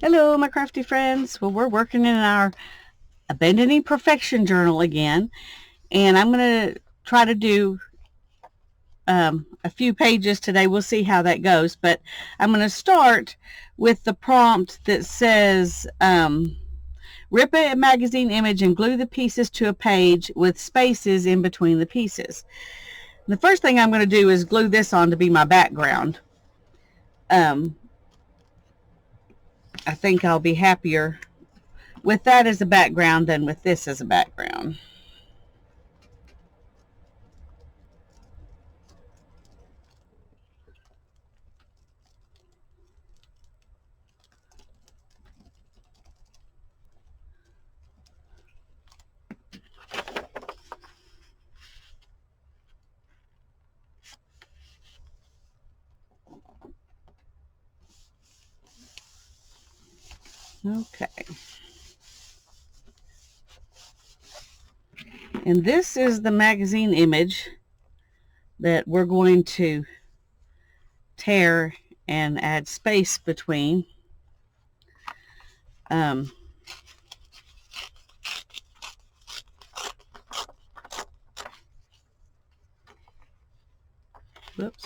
Hello, my crafty friends. Well, we're working in our Abandoning Perfection journal again, and I'm going to try to do a few pages today. We'll see how that goes, but I'm going to start with the prompt that says, rip a magazine image and glue the pieces to a page with spaces in between the pieces. The first thing I'm going to do is glue this on to be my background. I think I'll be happier with that as a background than with this as a background. Okay. And this is the magazine image that we're going to tear and add space between. Whoops.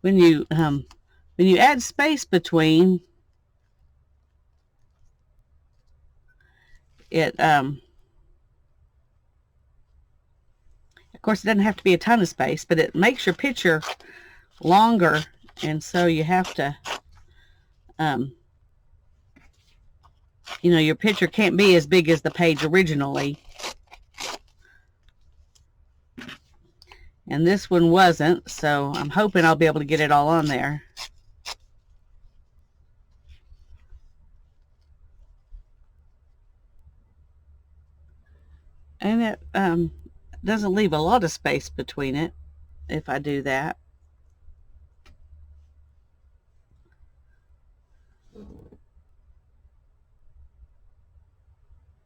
When you add space between it, of course, it doesn't have to be a ton of space, but it makes your picture longer, and so you have to, your picture can't be as big as the page originally. And this one wasn't, so I'm hoping I'll be able to get it all on there. And it doesn't leave a lot of space between it if I do that.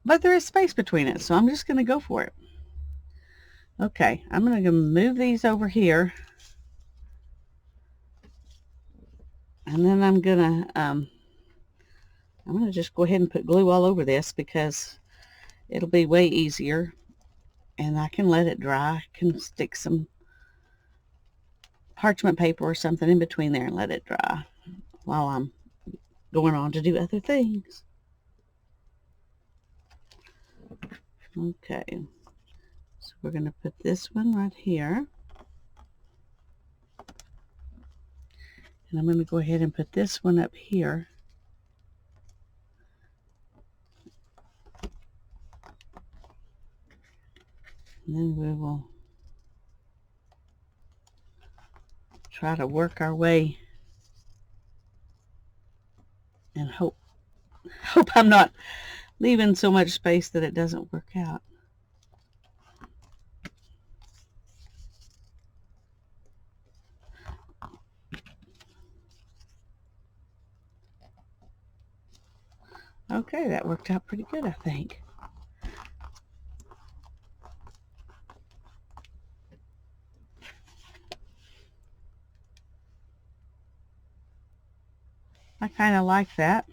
But there is space between it, so I'm just going to go for it. Okay, I'm going to move these over here. And then I'm going to just go ahead and put glue all over this because it'll be way easier. And I can let it dry. I can stick some parchment paper or something in between there and let it dry while I'm going on to do other things. Okay, so we're going to put this one right here. And I'm going to go ahead and put this one up here. And then we will try to work our way and hope I'm not leaving so much space that it doesn't work out. Okay, that worked out pretty good, I think. I kind of like that.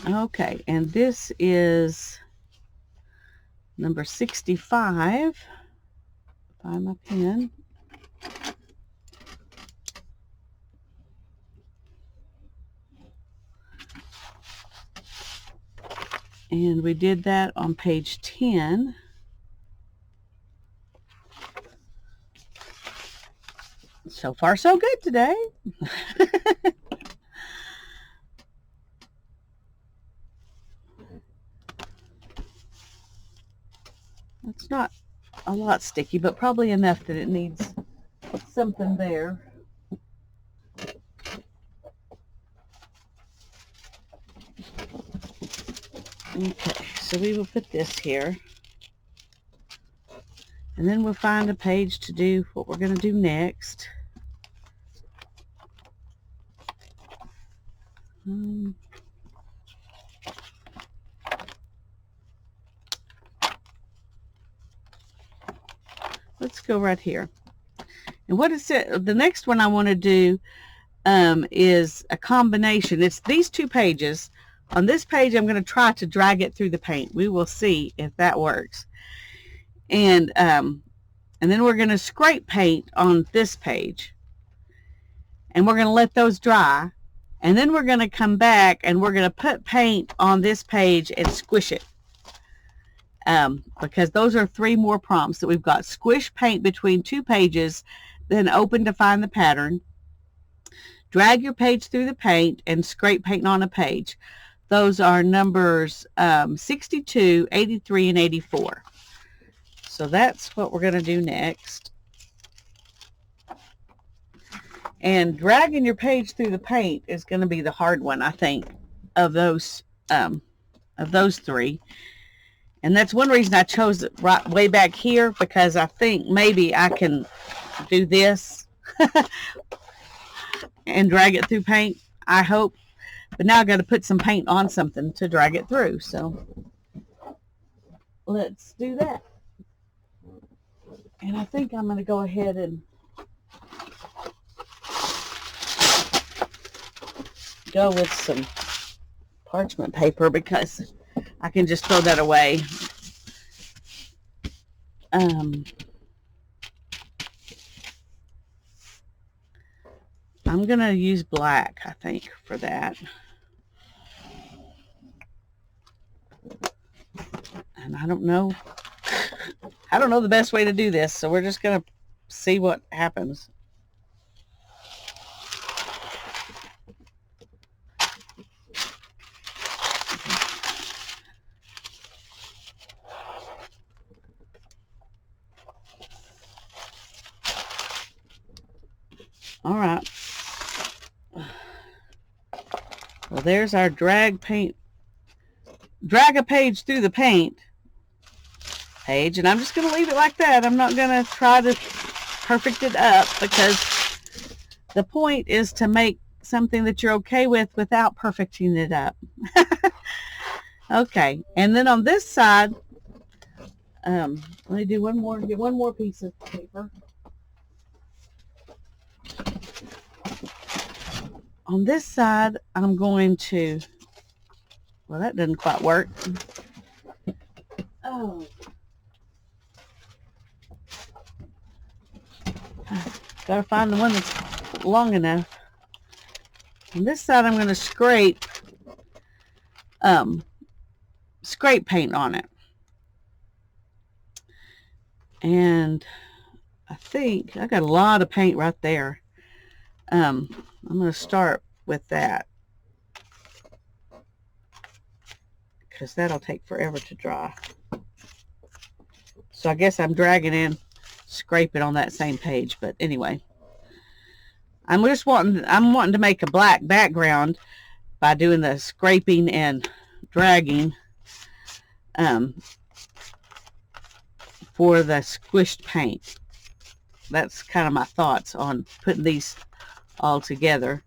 Okay, and this is number 65. Find my pen. And we did that on page 10. So far, so good today. It's not a lot sticky, but probably enough that it needs something there. Okay, so we will put this here. And then we'll find a page to do what we're going to do next. Let's go right here. And what is it? The next one I want to do is a combination. It's these two pages. On this page, I'm going to try to drag it through the paint. We will see if that works. And then we're going to scrape paint on this page. And we're going to let those dry. And then we're going to come back and we're going to put paint on this page and squish it. Because those are 3 more prompts that we've got. Squish paint between 2 pages, then open to find the pattern. Drag your page through the paint and scrape paint on a page. Those are numbers 62, 83, and 84. So that's what we're going to do next. And dragging your page through the paint is going to be the hard one, I think, of those 3. And that's one reason I chose it right way back here, because I think maybe I can do this and drag it through paint, I hope. But now I've got to put some paint on something to drag it through. So let's do that. And I think I'm going to go ahead and go with some parchment paper, because I can just throw that away. I'm going to use black, I think, for that. And I don't know the best way to do this, so we're just going to see what happens. All right. Well, there's our drag a page through the paint page, and I'm just going to leave it like that. I'm not going to try to perfect it up, because the point is to make something that you're okay with without perfecting it up. Okay, and then on this side, let me do get one more piece of paper. On this side, I'm going to, well, that doesn't quite work. Oh. Gotta find the one that's long enough. On this side, I'm going to scrape paint on it. And I think I got a lot of paint right there. I'm going to start with that, because that'll take forever to dry. So I guess I'm dragging in, scrape it on that same page. But anyway, I'm wanting to make a black background by doing the scraping and dragging for the squished paint. That's kind of my thoughts on putting these all together.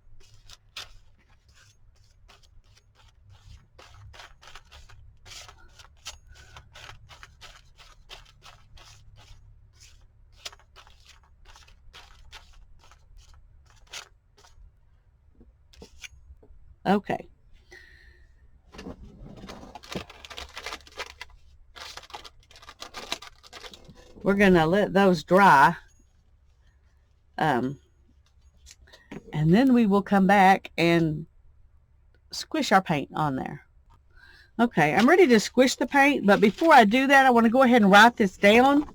Okay. We're going to let those dry. And then we will come back and squish our paint on there. Okay, I'm ready to squish the paint, but before I do that, I want to go ahead and write this down,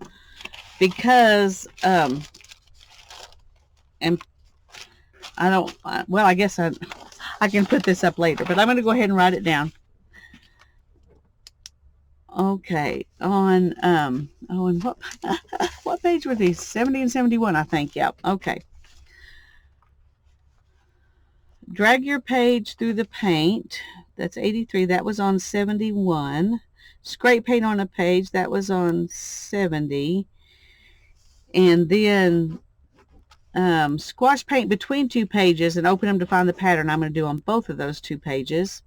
because and I don't, well, I guess I can put this up later, but I'm going to go ahead and write it down. Okay, on and what page were these? 70 and 71, I think. Yep. Okay. Drag your page through the paint. That's 83. That was on 71. Scrape paint on a page. That was on 70. And then squash paint between two pages and open them to find the pattern I'm going to do on both of those two pages.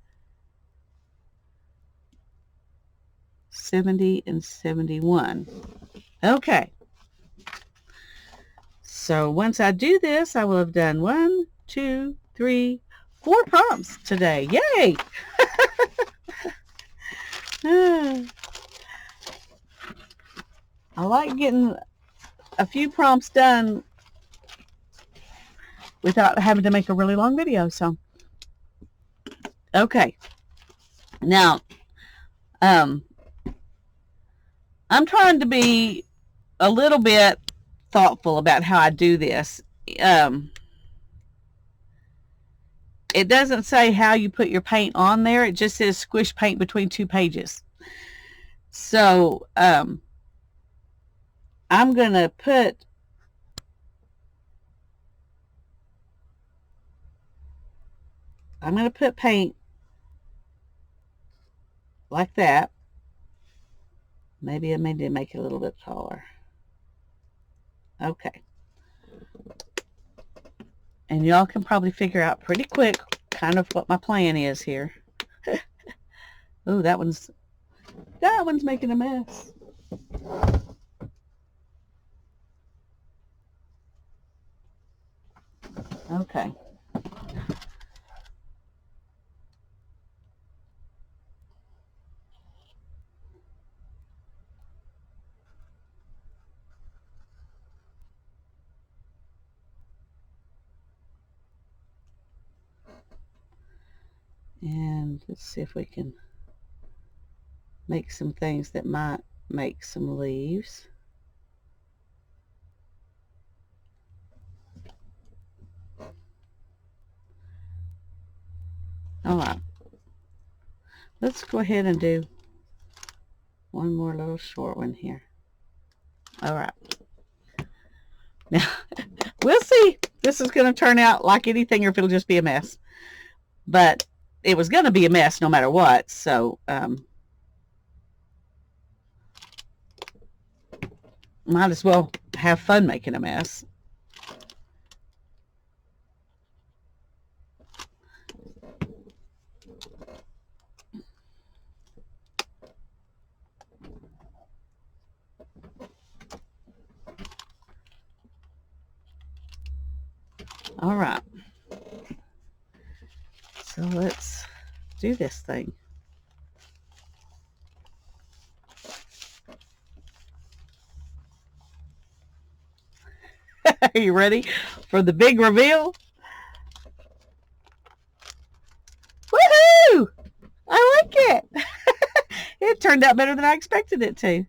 70 and 71. Okay. So once I do this, I will have done 1, 2, 3, 4 prompts today. Yay! I like getting a few prompts done without having to make a really long video. So, okay. Now, I'm trying to be a little bit thoughtful about how I do this. It doesn't say how you put your paint on there. It just says squish paint between two pages. So, I'm going to put paint like that. Maybe I need to make it a little bit taller. Okay. And y'all can probably figure out pretty quick kind of what my plan is here. Oh, that one's making a mess. Okay. And let's see if we can make some things that might make some leaves. All right. Let's go ahead and do one more little short one here. All right. Now, we'll see if this is going to turn out like anything or if it'll just be a mess. But it was going to be a mess no matter what, so might as well have fun making a mess. All right. So let's do this thing. Are you ready for the big reveal? Woohoo! I like it. It turned out better than I expected it to.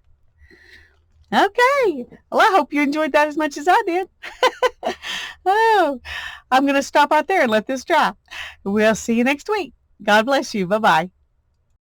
Okay. Well, I hope you enjoyed that as much as I did. Oh, I'm going to stop out there and let this dry. We'll see you next week. God bless you. Bye-bye.